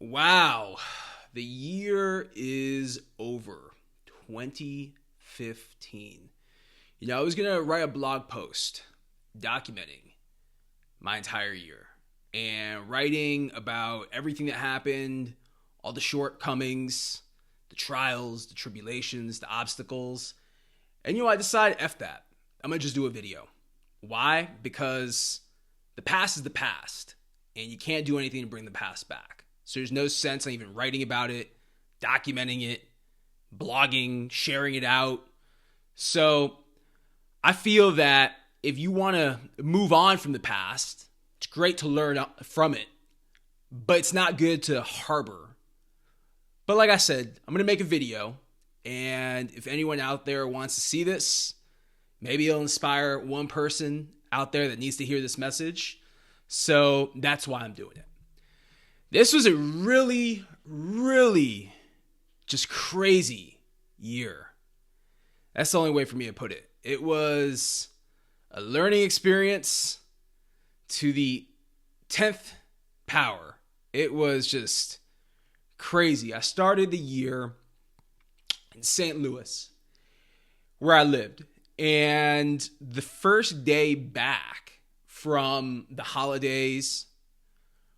Wow, the year is over. 2015. I was going to write a blog post documenting my entire year and writing about everything that happened, all the shortcomings, the trials, the tribulations, the obstacles. And I decided, F that. I'm going to just do a video. Why? Because the past is the past, and you can't do anything to bring the past back. So there's no sense in even writing about it, documenting it, blogging, sharing it out. So I feel that if you want to move on from the past, it's great to learn from it, but it's not good to harbor. But like I said, I'm going to make a video, and if anyone out there wants to see this, maybe it'll inspire one person out there that needs to hear this message. So that's why I'm doing it. This was a really, really just crazy year. That's the only way for me to put it. It was a learning experience to the 10th power. It was just crazy. I started the year in St. Louis, where I lived. And the first day back from the holidays,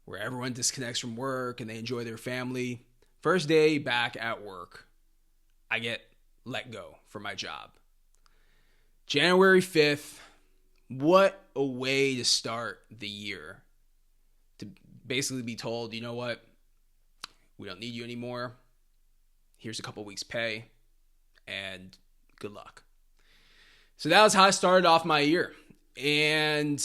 where everyone disconnects from work and they enjoy their family, first day back at work, I get let go from my job. January 5th, what a way to start the year. To basically be told, you know what? We don't need you anymore. Here's a couple weeks' pay, and good luck. So that was how I started off my year. And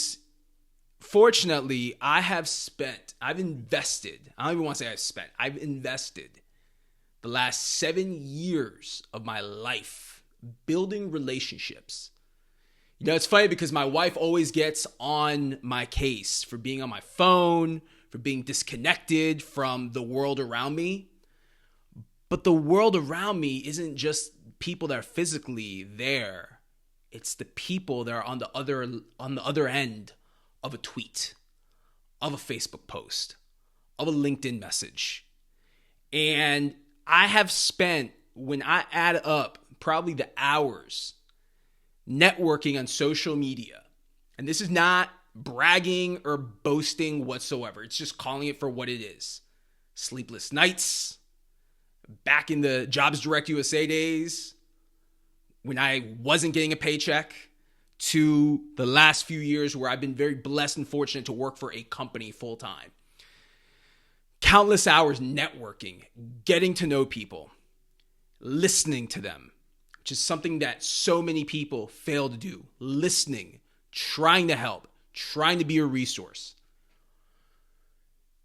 fortunately, I've invested the last 7 years of my life building relationships. It's funny because my wife always gets on my case for being on my phone, for being disconnected from the world around me. But the world around me isn't just people that are physically there. It's the people that are on the other end of a tweet, of a Facebook post, of a LinkedIn message. And I have spent, when I add up, probably the hours networking on social media. And this is not bragging or boasting whatsoever. It's just calling it for what it is. Sleepless nights, back in the Jobs Direct USA days, when I wasn't getting a paycheck, to the last few years where I've been very blessed and fortunate to work for a company full time. Countless hours networking, getting to know people, listening to them, which is something that so many people fail to do. Listening, trying to help, trying to be a resource.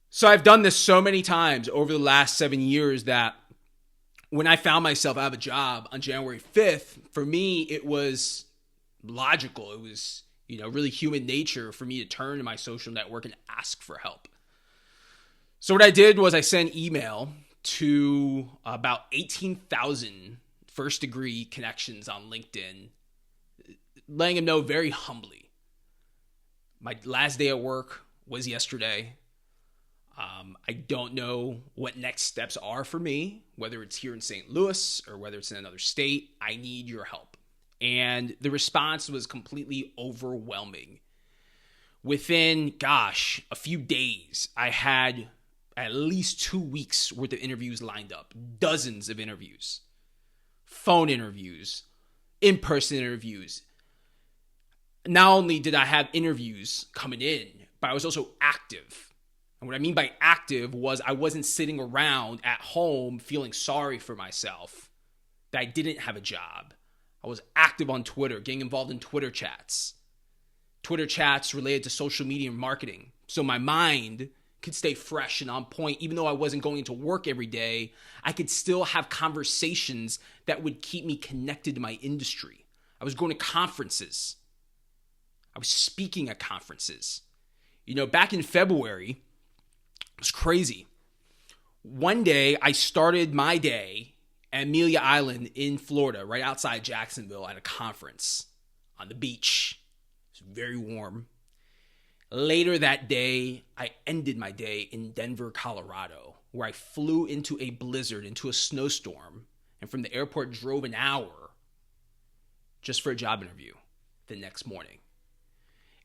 So I've done this so many times over the last 7 years that when I found myself out of a job on January 5th, for me, it was logical. It was, really human nature for me to turn to my social network and ask for help. So what I did was I sent email to about 18,000 first degree connections on LinkedIn, letting them know very humbly. My last day at work was yesterday. I don't know what next steps are for me, whether it's here in St. Louis or whether it's in another state. I need your help. And the response was completely overwhelming. Within, a few days, I had at least 2 weeks worth of interviews lined up. Dozens of interviews. Phone interviews. In-person interviews. Not only did I have interviews coming in, but I was also active. And what I mean by active was I wasn't sitting around at home feeling sorry for myself that I didn't have a job. I was active on Twitter, getting involved in Twitter chats related to social media and marketing. So my mind could stay fresh and on point. Even though I wasn't going to work every day, I could still have conversations that would keep me connected to my industry. I was going to conferences. I was speaking at conferences. Back in February, it was crazy. One day, I started my day at Amelia Island in Florida, right outside Jacksonville, at a conference on the beach. It was very warm. Later that day, I ended my day in Denver, Colorado, where I flew into a blizzard, into a snowstorm, and from the airport drove an hour just for a job interview the next morning.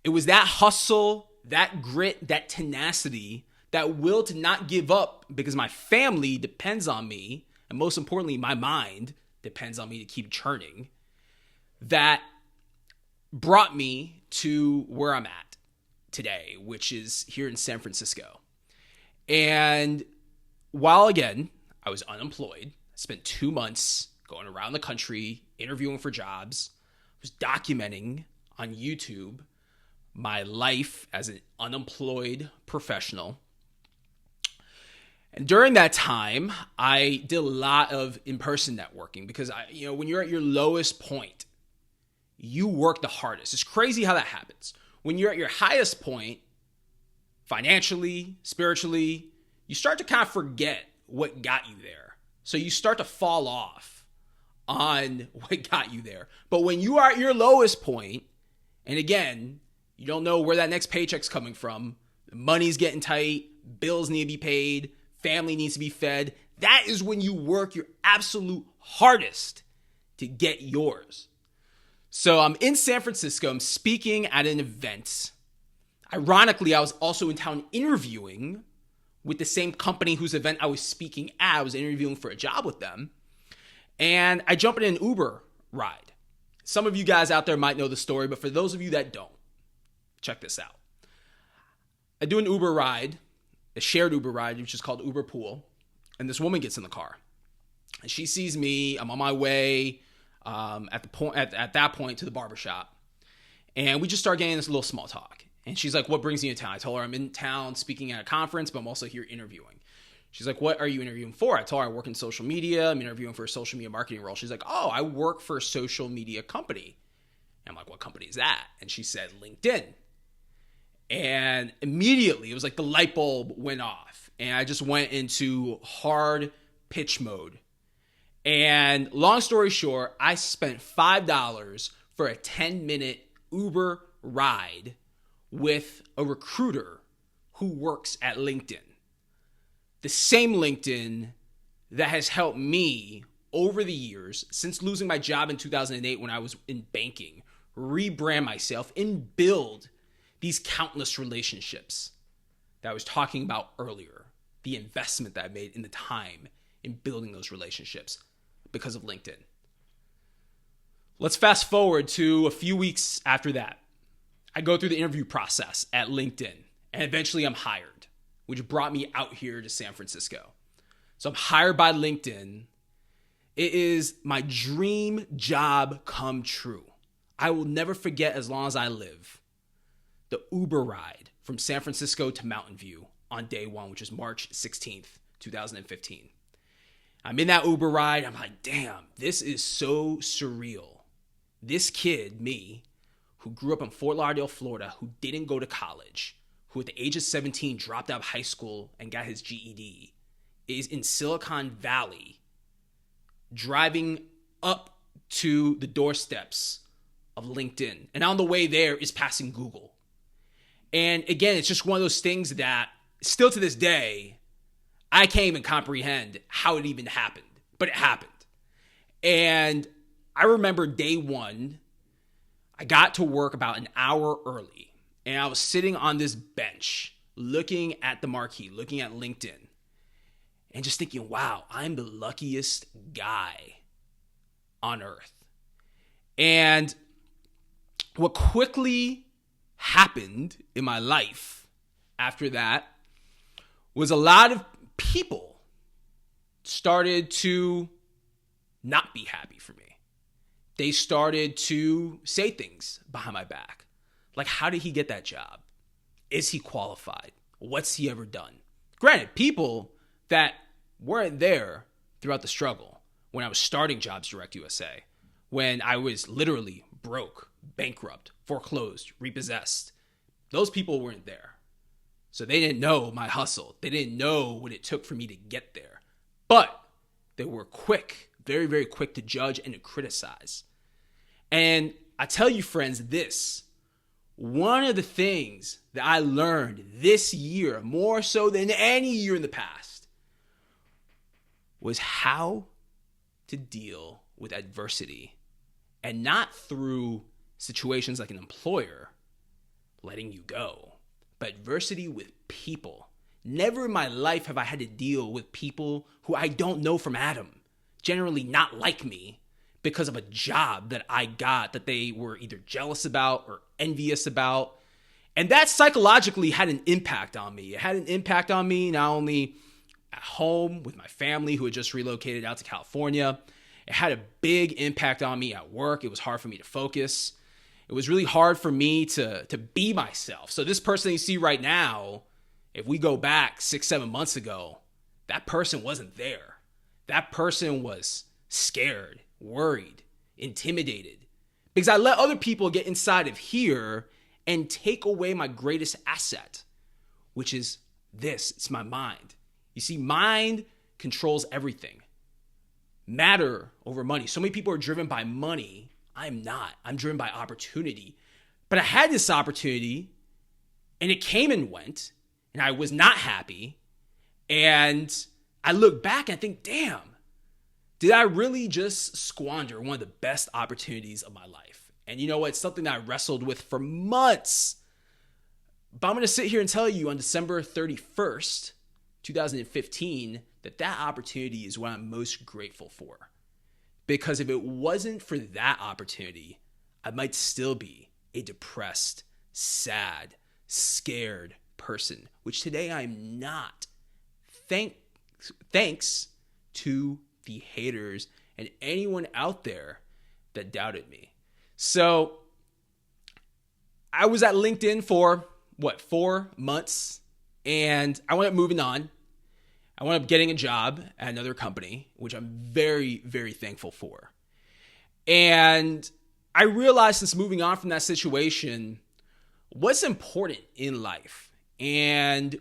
It was that hustle, that grit, that tenacity, that will to not give up because my family depends on me, and most importantly, my mind depends on me to keep churning, that brought me to where I'm at today, which is here in San Francisco. And while, again, I was unemployed, I spent 2 months going around the country, interviewing for jobs, I was documenting on YouTube my life as an unemployed professional. And during that time, I did a lot of in-person networking because when you're at your lowest point, you work the hardest. It's crazy how that happens. When you're at your highest point, financially, spiritually, you start to kind of forget what got you there. So you start to fall off on what got you there. But when you are at your lowest point, and again, you don't know where that next paycheck's coming from, the money's getting tight, bills need to be paid, family needs to be fed, that is when you work your absolute hardest to get yours. So I'm in San Francisco, I'm speaking at an event. Ironically, I was also in town interviewing with the same company whose event I was speaking at. I was interviewing for a job with them. And I jump in an Uber ride. Some of you guys out there might know the story, but for those of you that don't, check this out. I do an Uber ride, a shared Uber ride, which is called Uber Pool. And this woman gets in the car. And she sees me. I'm on my way at that point to the barbershop. And we just start getting this little small talk. And she's like, what brings you in town? I told her I'm in town speaking at a conference, but I'm also here interviewing. She's like, what are you interviewing for? I told her I work in social media. I'm interviewing for a social media marketing role. She's like, oh, I work for a social media company. And I'm like, what company is that? And she said, LinkedIn. And immediately it was like the light bulb went off. And I just went into hard pitch mode. And long story short, I spent $5 for a 10-minute Uber ride with a recruiter who works at LinkedIn. The same LinkedIn that has helped me over the years, since losing my job in 2008 when I was in banking, rebrand myself and build these countless relationships that I was talking about earlier. The investment that I made in the time in building those relationships because of LinkedIn. Let's fast forward to a few weeks after that. I go through the interview process at LinkedIn, and eventually I'm hired, which brought me out here to San Francisco. So I'm hired by LinkedIn. It is my dream job come true. I will never forget as long as I live the Uber ride from San Francisco to Mountain View on day one, which is March 16th, 2015. I'm in that Uber ride. I'm like, damn, this is so surreal. This kid, me, who grew up in Fort Lauderdale, Florida, who didn't go to college, who at the age of 17 dropped out of high school and got his GED, is in Silicon Valley driving up to the doorsteps of LinkedIn. And on the way there is passing Google. And again, it's just one of those things that still to this day, I can't even comprehend how it even happened, but it happened. And I remember day one, I got to work about an hour early, and I was sitting on this bench looking at the marquee, looking at LinkedIn, and just thinking, wow, I'm the luckiest guy on earth. And what quickly happened in my life after that was a lot of people started to not be happy for me. They started to say things behind my back. Like, how did he get that job? Is he qualified? What's he ever done? Granted, people that weren't there throughout the struggle when I was starting Jobs Direct USA, when I was literally broke, bankrupt, foreclosed, repossessed, those people weren't there. So they didn't know my hustle. They didn't know what it took for me to get there. But they were quick, very, very quick to judge and to criticize. And I tell you, friends, this, one of the things that I learned this year, more so than any year in the past, was how to deal with adversity, and not through situations like an employer letting you go, but adversity with people. Never in my life have I had to deal with people who I don't know from Adam, generally not like me, because of a job that I got that they were either jealous about or envious about. And that psychologically had an impact on me. It had an impact on me not only at home with my family who had just relocated out to California. It had a big impact on me at work. It was hard for me to focus. It was really hard for me to be myself. So this person you see right now, if we go back 6-7 months ago, that person wasn't there. That person was scared, worried, intimidated, because I let other people get inside of here and take away my greatest asset, which is this. It's my mind. You see, mind controls everything. Matter over money. So many people are driven by money. I'm not. I'm driven by opportunity. But I had this opportunity and it came and went and I was not happy. And I look back and I think, damn, did I really just squander one of the best opportunities of my life? And you know what? It's something that I wrestled with for months. But I'm going to sit here and tell you on December 31st, 2015, that opportunity is what I'm most grateful for. Because if it wasn't for that opportunity, I might still be a depressed, sad, scared person, which today I'm not. Thanks to the haters and anyone out there that doubted me. So I was at LinkedIn for 4 months, and I went up moving on. I wound up getting a job at another company, which I'm very, very thankful for. And I realized since moving on from that situation, what's important in life. And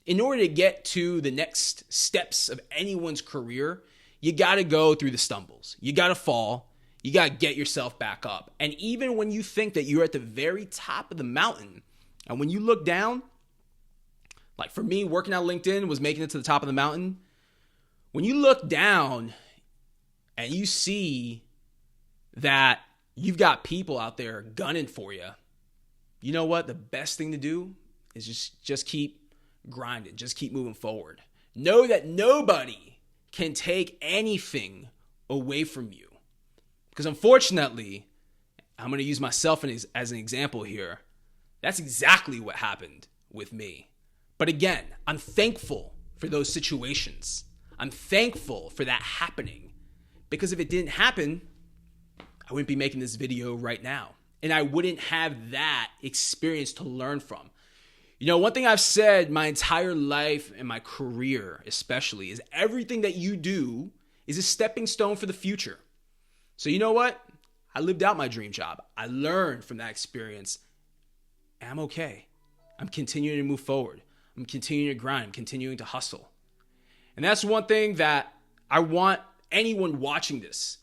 in order to get to the next steps of anyone's career, you got to go through the stumbles. You got to fall. You got to get yourself back up. And even when you think that you're at the very top of the mountain, and when you look down, like for me, working at LinkedIn was making it to the top of the mountain. When you look down and you see that you've got people out there gunning for you, you know what? The best thing to do is just keep grinding. Just keep moving forward. Know that nobody can take anything away from you. Because unfortunately, I'm going to use myself as an example here. That's exactly what happened with me. But again, I'm thankful for those situations. I'm thankful for that happening. Because if it didn't happen, I wouldn't be making this video right now. And I wouldn't have that experience to learn from. You know, one thing I've said my entire life and my career especially is everything that you do is a stepping stone for the future. So you know what? I lived out my dream job. I learned from that experience. And I'm okay. I'm continuing to move forward. I'm continuing to grind. I'm continuing to hustle. And that's one thing that I want anyone watching this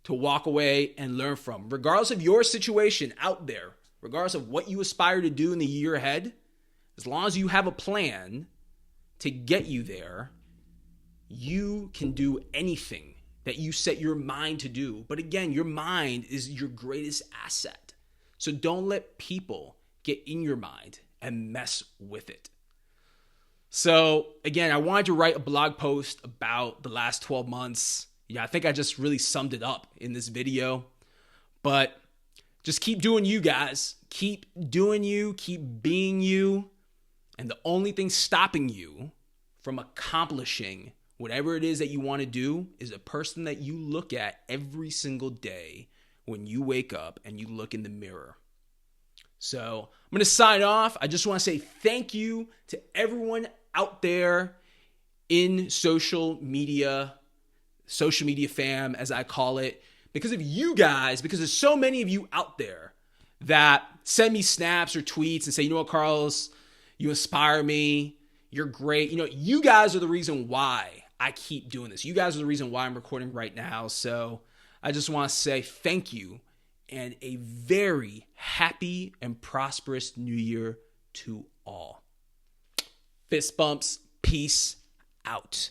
to walk away and learn from. Regardless of your situation out there, regardless of what you aspire to do in the year ahead, as long as you have a plan to get you there, you can do anything that you set your mind to do. But again, your mind is your greatest asset. So don't let people get in your mind and mess with it. So again, I wanted to write a blog post about the last 12 months. Yeah, I think I just really summed it up in this video. But just keep doing you guys. Keep doing you. Keep being you. And the only thing stopping you from accomplishing whatever it is that you want to do is a person that you look at every single day when you wake up and you look in the mirror. So I'm going to sign off. I just want to say thank you to everyone out there in social media fam, as I call it. Because of you guys, because there's so many of you out there that send me snaps or tweets and say, you know what, Carlos, you inspire me. You're great. You know, you guys are the reason why I keep doing this. You guys are the reason why I'm recording right now. So I just want to say thank you. and a very happy and prosperous new year to all. Fist bumps. Peace out.